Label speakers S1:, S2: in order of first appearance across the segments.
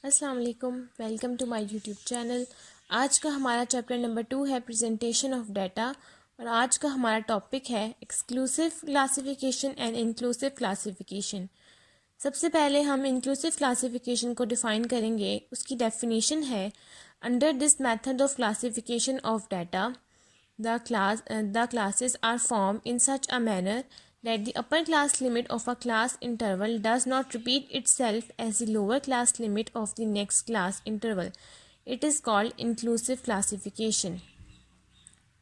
S1: अस्सलाम वालेकुम, welcome to my YouTube channel. आज का हमारा चैप्टर नंबर 2 है प्रेजेंटेशन ऑफ डाटा और आज का हमारा टॉपिक है exclusive classification and inclusive classification. सबसे पहले हम इंक्लूसिव क्लासिफिकेशन को डिफ़ाइन करेंगे। उसकी डेफिनेशन है, under this method of classification of data the classes are formed in such a manner that the upper class limit of a class interval does not repeat itself as the lower class limit of the next class interval. It is called inclusive classification.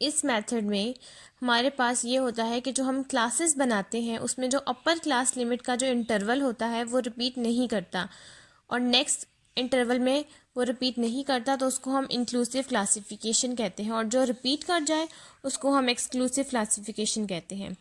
S1: इस method में हमारे पास ये होता है कि जो हम क्लासेस बनाते हैं उसमें जो अपर क्लास लिमिट का जो इंटरवल होता है वो रिपीट नहीं करता और नेक्स्ट इंटरवल में वो रिपीट नहीं करता, तो उसको हम इंक्लूसिव क्लासिफिकेशन कहते हैं, और जो रिपीट कर जाए उसको हम एक्सक्लूसिव क्लासिफिकेशन कहते हैं।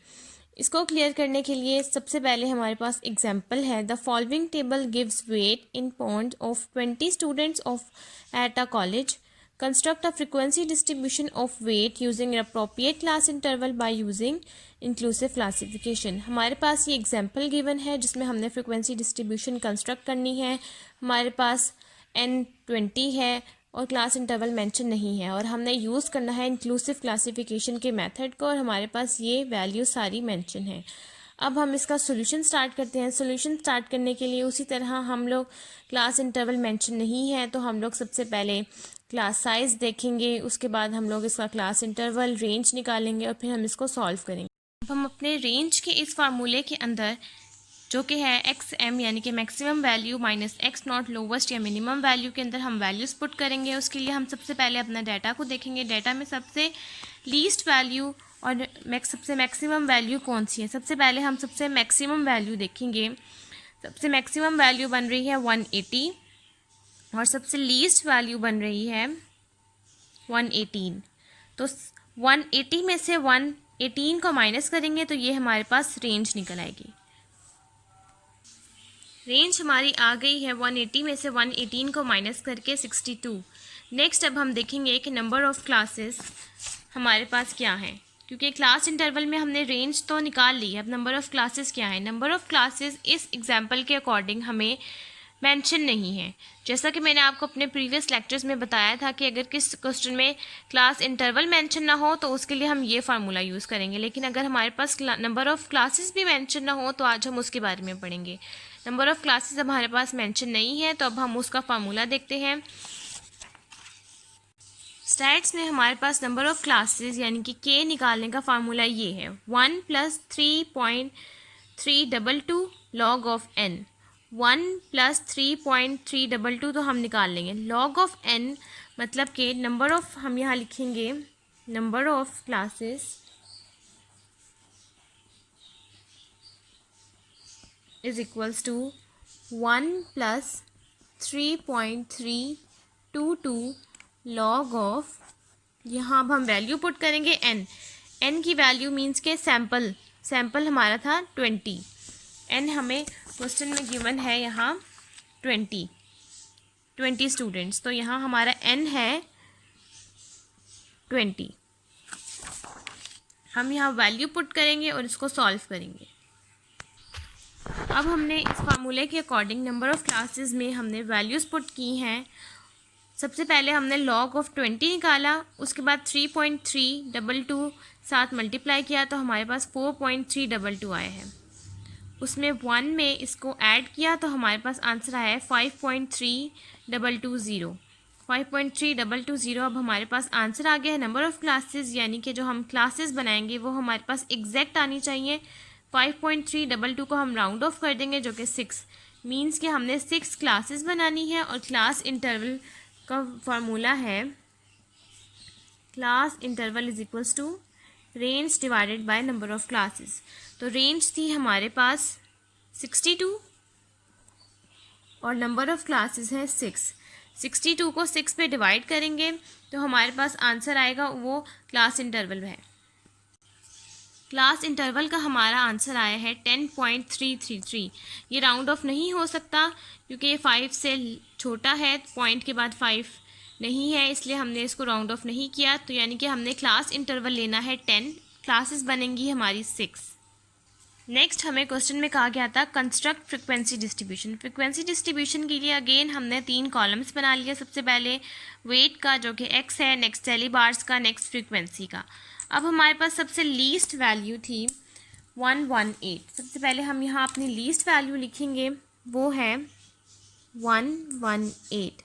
S1: इसको क्लियर करने के लिए सबसे पहले हमारे पास एग्जांपल है। The following table gives weight in point of 20 students of at a college. Construct a frequency distribution of weight using an appropriate class interval by using inclusive classification. हमारे पास ये एग्जांपल गिवन है जिसमें हमने frequency distribution construct करनी है। हमारे पास N20 है और क्लास इंटरवल मेंशन नहीं है और हमने यूज़ करना है इंक्लूसिव क्लासिफिकेशन के मेथड को, और हमारे पास ये वैल्यू सारी मेंशन है। अब हम इसका सॉल्यूशन स्टार्ट करते हैं। सॉल्यूशन स्टार्ट करने के लिए उसी तरह हम लोग क्लास इंटरवल मेंशन नहीं है तो हम लोग सबसे पहले क्लास साइज़ देखेंगे, उसके बाद हम लोग इसका क्लास इंटरवल रेंज निकालेंगे और फिर हम इसको सॉल्व करेंगे। अब हम अपने रेंज के इस फार्मूले के अंदर जो कि है एक्स एम यानी कि maximum value minus x not lowest या मिनिमम वैल्यू के अंदर हम वैल्यूज़ पुट करेंगे। उसके लिए हम सबसे पहले अपना डाटा को देखेंगे। डाटा में सबसे लीस्ट वैल्यू और सबसे मैक्सिमम वैल्यू कौन सी है। सबसे पहले हम सबसे मैक्सिमम वैल्यू देखेंगे। सबसे मैक्सिमम वैल्यू बन रही है 180 और सबसे लीस्ट वैल्यू बन रही है 118। तो 180 में से 118 को माइनस करेंगे तो ये हमारे पास रेंज निकल आएगी। रेंज हमारी आ गई है 180 में से 118 को माइनस करके 62। नेक्स्ट अब हम देखेंगे कि नंबर ऑफ़ क्लासेस हमारे पास क्या है, क्योंकि क्लास इंटरवल में हमने रेंज तो निकाल ली है। अब नंबर ऑफ़ क्लासेस क्या है। नंबर ऑफ़ क्लासेस इस एग्जांपल के अकॉर्डिंग हमें मेंशन नहीं है। जैसा कि मैंने आपको अपने प्रीवियस लेक्चर्स में बताया था कि अगर किस क्वेश्चन में क्लास इंटरवल मेंशन ना हो तो उसके लिए हम ये फार्मूला यूज़ करेंगे, लेकिन अगर हमारे पास नंबर ऑफ़ क्लासेस भी मेंशन ना हो तो आज हम उसके बारे में पढ़ेंगे। नंबर ऑफ़ क्लासेस हमारे पास मेंशन नहीं है तो अब हम उसका फार्मूला देखते हैं। स्टैट्स में हमारे पास नंबर ऑफ़ क्लासेस यानी कि के निकालने का फार्मूला ये है 1 + 3.322 log ऑफ n। 1 + 3.322 तो हम निकाल लेंगे। log ऑफ n मतलब कि नंबर ऑफ़, हम यहाँ लिखेंगे number of classes is equals to 1 + 3.322 log of, यहाँ अब हम वैल्यू पुट करेंगे n की वैल्यू मीन्स के सैम्पल हमारा था 20। n हमें क्वेश्चन में गिवन है यहाँ 20 स्टूडेंट्स, तो यहाँ हमारा n है 20। हम यहाँ वैल्यू पुट करेंगे और इसको सॉल्व करेंगे। अब हमने इस फार्मूले के अकॉर्डिंग नंबर ऑफ़ क्लासेस में हमने वैल्यूज़ पुट की हैं। सबसे पहले हमने log ऑफ 20 निकाला, उसके बाद 3.322 साथ मल्टीप्लाई किया तो हमारे पास 4.322 आया है। उसमें 1 में इसको ऐड किया तो हमारे पास आंसर आया है 5.3220। 5.3220 अब हमारे पास आंसर आ गया है। नंबर ऑफ़ क्लासेस यानी कि जो हम क्लासेस बनाएंगे वो हमारे पास एग्जैक्ट आनी चाहिए। 5.322 को हम राउंड ऑफ कर देंगे जो कि 6 मीन्स कि हमने 6 क्लासेस बनानी है। और क्लास इंटरवल का फार्मूला है class interval is equals to range divided by number of classes. तो रेंज थी हमारे पास 62 और नंबर ऑफ़ क्लासेस है 6। 62 को 6 पे डिवाइड करेंगे तो हमारे पास आंसर आएगा वो क्लास इंटरवल है। क्लास इंटरवल का हमारा आंसर आया है 10.333। ये राउंड ऑफ नहीं हो सकता क्योंकि ये 5 से छोटा है, पॉइंट के बाद 5 नहीं है, इसलिए हमने इसको राउंड ऑफ नहीं किया। तो यानी कि हमने क्लास इंटरवल लेना है 10, क्लासेस बनेंगी हमारी 6। नेक्स्ट हमें क्वेश्चन में कहा गया था construct frequency distribution. Frequency distribution के लिए अगेन हमने 3 कॉलम्स बना लिया। सबसे पहले वेट का जो कि x है, नेक्स्ट टेलीबार्स का, नेक्स्ट फ्रिक्वेंसी का। अब हमारे पास सबसे लीस्ट वैल्यू थी 118। सबसे पहले हम यहाँ अपनी लीस्ट वैल्यू लिखेंगे, वो है 118।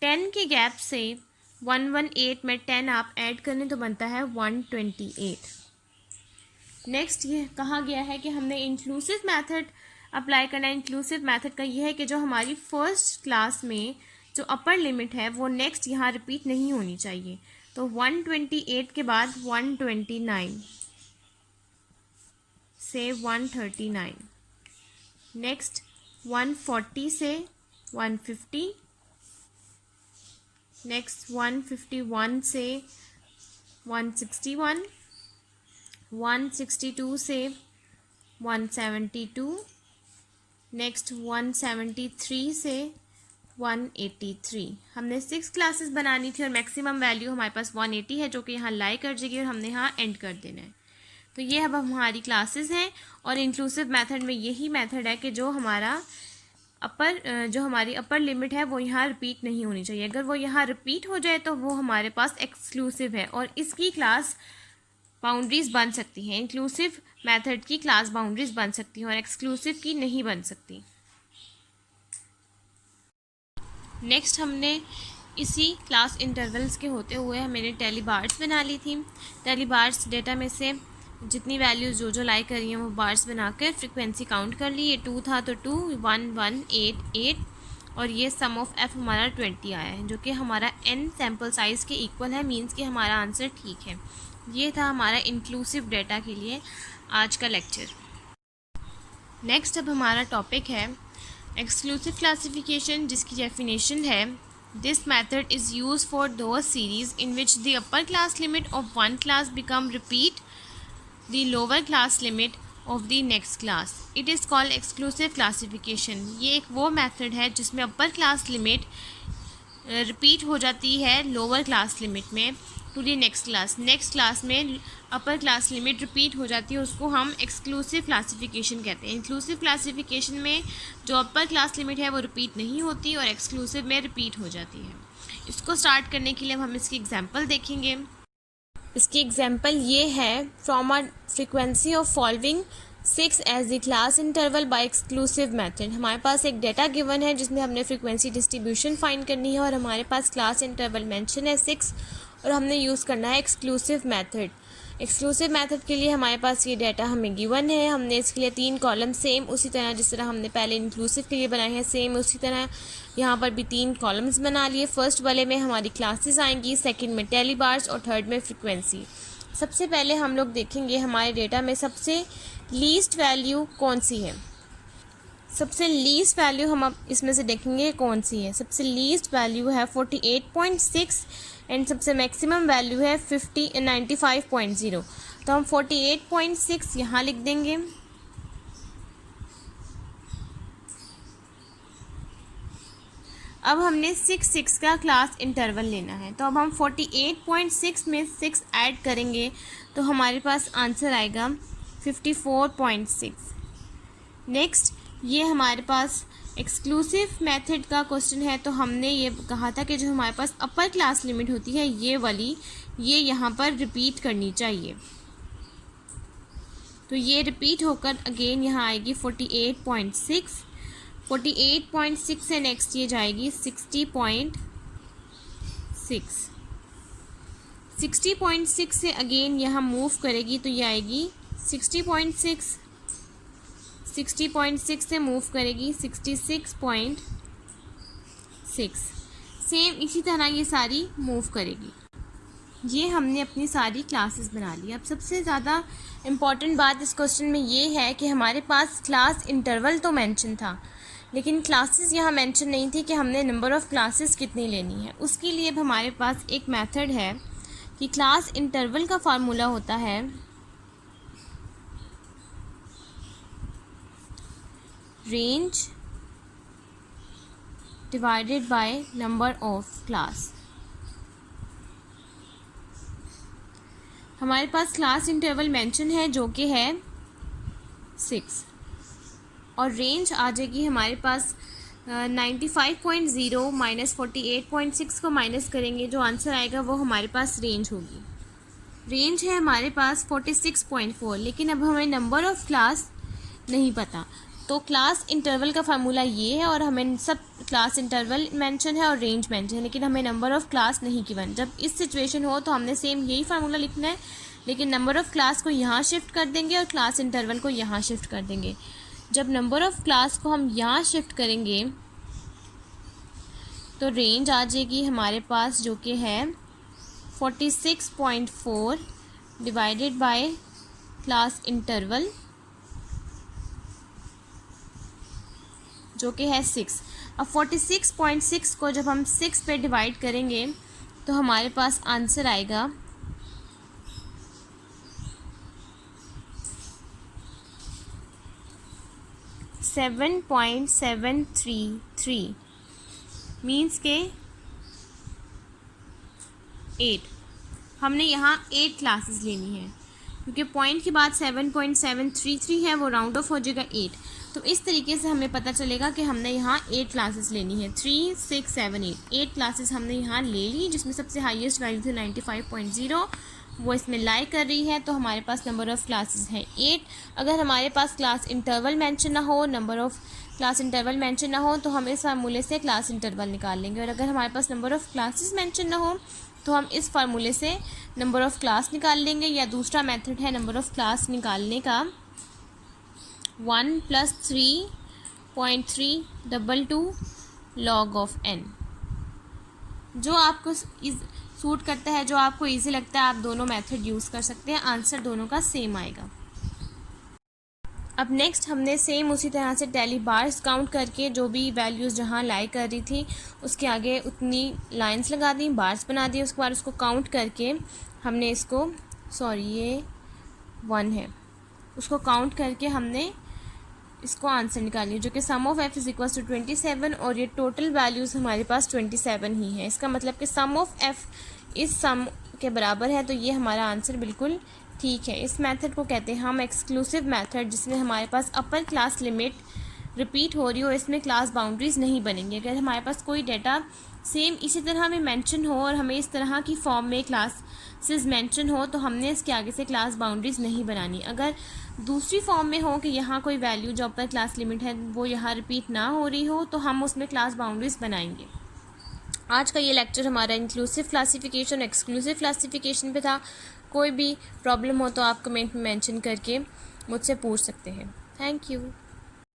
S1: 10 के गैप से 118 में 10 आप ऐड करें तो बनता है 128। नेक्स्ट ये कहा गया है कि हमने इंक्लूसिव मेथड अप्लाई करना है। इंक्लूसिव मेथड का ये है कि जो हमारी फर्स्ट क्लास में जो अपर लिमिट है वो नेक्स्ट यहाँ रिपीट नहीं होनी चाहिए। तो 128 के बाद 129 से 139, नेक्स्ट 140 से 150, नेक्स्ट 151 से 161, 162 से 172, नेक्स्ट 173 से 183। हमने 6 क्लासेस बनानी थी और मैक्सिमम वैल्यू हमारे पास 180 है, जो कि यहाँ लाई कर जाएगी और हमने यहाँ एंड कर देना है। तो ये अब हमारी क्लासेस हैं और इंक्लूसिव मेथड में यही मेथड है कि जो हमारी अपर लिमिट है वो यहाँ रिपीट नहीं होनी चाहिए। अगर वो यहाँ रिपीट हो जाए तो वो हमारे पास एक्सक्लूसिव है और इसकी क्लास बाउंड्रीज बन सकती हैं। इंक्लूसिव मेथड की क्लास बाउंड्रीज बन सकती हैं और एक्सक्लूसिव की नहीं बन सकती। नेक्स्ट हमने इसी क्लास इंटरवल्स के होते हुए मैंने टेलीबार्स बना ली थी। टेलीबार्स डेटा में से जितनी वैल्यूज़ जो लाई कर रही हैं वो बार्स बनाकर फ्रिक्वेंसी काउंट कर ली। ये 2 था तो 2, 1, 1, 8, 8 और ये सम ऑफ f हमारा 20 आया है, जो कि हमारा n सैम्पल साइज़ के इक्वल है। मीन्स कि हमारा आंसर ठीक है। ये था हमारा इंक्लूसिव डेटा के लिए आज का लेक्चर। नेक्स्ट अब हमारा टॉपिक है एक्सक्लूसिव क्लासिफिकेशन, जिसकी डेफिनेशन है this method is use for those series in which the upper class limit of one class become repeat the lower class limit of the next class. It is called exclusive classification. ये एक वो method है जिसमें upper class limit repeat हो जाती है lower class limit में to the next class. Next class में अपर क्लास लिमिट रिपीट हो जाती है, उसको हम एक्सक्लूसिव क्लासिफिकेशन कहते हैं। इंक्लूसिव क्लासिफिकेशन में जो अपर क्लास लिमिट है वो रिपीट नहीं होती और एक्सक्लूसिव में रिपीट हो जाती है। इसको स्टार्ट करने के लिए हम इसकी एग्जांपल देखेंगे। इसकी एग्जांपल ये है, from a frequency of following 6 as the class interval by exclusive method. हमारे पास एक डेटा गिवन है जिसमें हमने फ्रीक्वेंसी डिस्ट्रीब्यूशन फाइंड करनी है और हमारे पास क्लास इंटरवल मेंशन है 6 और हमने यूज़ करना है एक्सक्लूसिव मेथड। एक्सक्लूसिव मेथड के लिए हमारे पास ये डाटा हमें गिवन है। हमने इसके लिए 3 कॉलम सेम उसी तरह जिस तरह हमने पहले इंक्लूसिव के लिए बनाए हैं, सेम उसी तरह यहाँ पर भी 3 कॉलम्स बना लिए। फर्स्ट वाले में हमारी क्लासेस आएंगी, सेकंड में टेलीबार्स और थर्ड में फ्रीक्वेंसी। सबसे पहले हम लोग देखेंगे हमारे डेटा में सबसे लीस्ट वैल्यू कौन सी है। सबसे लीस्ट वैल्यू हम अब इसमें से देखेंगे कौन सी है। सबसे लीस्ट वैल्यू है 48.6 एंड सबसे मैक्सिमम वैल्यू है 95.0। तो हम 48.6 यहाँ लिख देंगे। अब हमने 6 का क्लास इंटरवल लेना है, तो अब हम 48.6 में 6 ऐड करेंगे तो हमारे पास आंसर आएगा 54.6। नेक्स्ट ये हमारे पास एक्सक्लूसिव मेथड का क्वेश्चन है, तो हमने ये कहा था कि जो हमारे पास अपर क्लास लिमिट होती है ये वाली, ये यहाँ पर रिपीट करनी चाहिए। तो ये रिपीट होकर अगेन यहाँ आएगी 48.6। 48.6 से नेक्स्ट ये जाएगी 60.6। 60.6 से अगेन यहाँ मूव करेगी तो ये आएगी 60.6। 60.6 से मूव करेगी 66.6। सेम इसी तरह ये सारी मूव करेगी। ये हमने अपनी सारी क्लासेस बना ली। अब सबसे ज़्यादा इम्पॉर्टेंट बात इस क्वेश्चन में ये है कि हमारे पास क्लास इंटरवल तो मेंशन था, लेकिन क्लासेस यहाँ मेंशन नहीं थी कि हमने नंबर ऑफ़ क्लासेस कितनी लेनी है। उसके लिए अब हमारे पास एक मेथड है कि क्लास इंटरवल का फार्मूला होता है range divided by number of class. हमारे पास क्लास इंटरवल मेंशन है जो कि है 6 और रेंज आ जाएगी हमारे पास 95.0 माइनस 48.6 को माइनस करेंगे, जो आंसर आएगा वो हमारे पास रेंज होगी। रेंज है हमारे पास 46.4, लेकिन अब हमें नंबर ऑफ़ क्लास नहीं पता, तो क्लास इंटरवल का फार्मूला ये है और हमें सब क्लास इंटरवल मेंशन है और रेंज मेंशन है, लेकिन हमें नंबर ऑफ़ क्लास नहीं गिवन। जब इस सिचुएशन हो तो हमने सेम यही फार्मूला लिखना है, लेकिन नंबर ऑफ़ क्लास को यहाँ शिफ्ट कर देंगे और क्लास इंटरवल को यहाँ शिफ्ट कर देंगे। जब नंबर ऑफ़ क्लास को हम यहाँ शिफ्ट करेंगे तो रेंज आ जाएगी हमारे पास, जो कि है 46.4 डिवाइडेड बाय क्लास इंटरवल, जो कि है 6। अब 46.6 को जब हम 6 पे डिवाइड करेंगे तो हमारे पास आंसर आएगा 7.733, मीन्स के 8। हमने यहाँ 8 क्लासेस लेनी है, क्योंकि पॉइंट के बाद 7.733 है, वो राउंड ऑफ हो जाएगा 8। तो इस तरीके से हमें पता चलेगा कि हमने यहाँ 8 क्लासेस लेनी है। 3, 6, 7, 8 क्लासेस हमने यहाँ ले ली, जिसमें सबसे हाईएस्ट वैल्यू थी 95.0, वो इसमें लाई कर रही है। तो हमारे पास नंबर ऑफ़ क्लासेस हैं 8। अगर हमारे पास क्लास इंटरवल मेंशन ना हो, number of class interval mention ना हो, तो हम इस फार्मूले से क्लास इंटरवल निकाल लेंगे, और अगर हमारे पास नंबर ऑफ़ क्लासेस मेंशन ना हो तो हम इस फार्मूले से नंबर ऑफ़ क्लास निकाल लेंगे। या दूसरा मेथड है नंबर ऑफ़ क्लास निकालने का, 1 + 3.322 log ऑफ n। जो आपको सूट करता है, जो आपको इजी लगता है, आप दोनों मेथड यूज़ कर सकते हैं, आंसर दोनों का सेम आएगा। अब नेक्स्ट हमने सेम उसी तरह से टैली बार्स काउंट करके जो भी वैल्यूज़ जहाँ लाई कर रही थी उसके आगे उतनी लाइंस लगा दी, बार्स बना दिए। उसके बाद उसको काउंट करके हमने इसको, ये 1 है, उसको काउंट करके हमने इसको आंसर निकाली, जो कि सम ऑफ f = 27, और ये टोटल वैल्यूज़ हमारे पास 27 ही है। इसका मतलब कि सम ऑफ f इस सम के बराबर है, तो ये हमारा आंसर बिल्कुल ठीक है। इस मेथड को कहते हैं हम एक्सक्लूसिव मेथड, जिसमें हमारे पास अपर क्लास लिमिट रिपीट हो रही हो, इसमें क्लास बाउंड्रीज़ नहीं बनेंगी। अगर हमारे पास कोई डेटा सेम इसी तरह में मेंशन हो और हमें इस तरह की फॉर्म में क्लासेस मेंशन हो, तो हमने इसके आगे से क्लास बाउंड्रीज़ नहीं बनानी। अगर दूसरी फॉर्म में हो कि यहाँ कोई वैल्यू जो अपर क्लास लिमिट है वो यहाँ रिपीट ना हो रही हो, तो हम उसमें क्लास बाउंड्रीज़ बनाएंगे। आज का ये लेक्चर हमारा इंक्लूसिव क्लासिफिकेशन, एक्सक्लूसिव क्लासिफिकेशन पे था। कोई भी प्रॉब्लम हो तो आप कमेंट में मेंशन करके मुझसे पूछ सकते हैं। Thank you.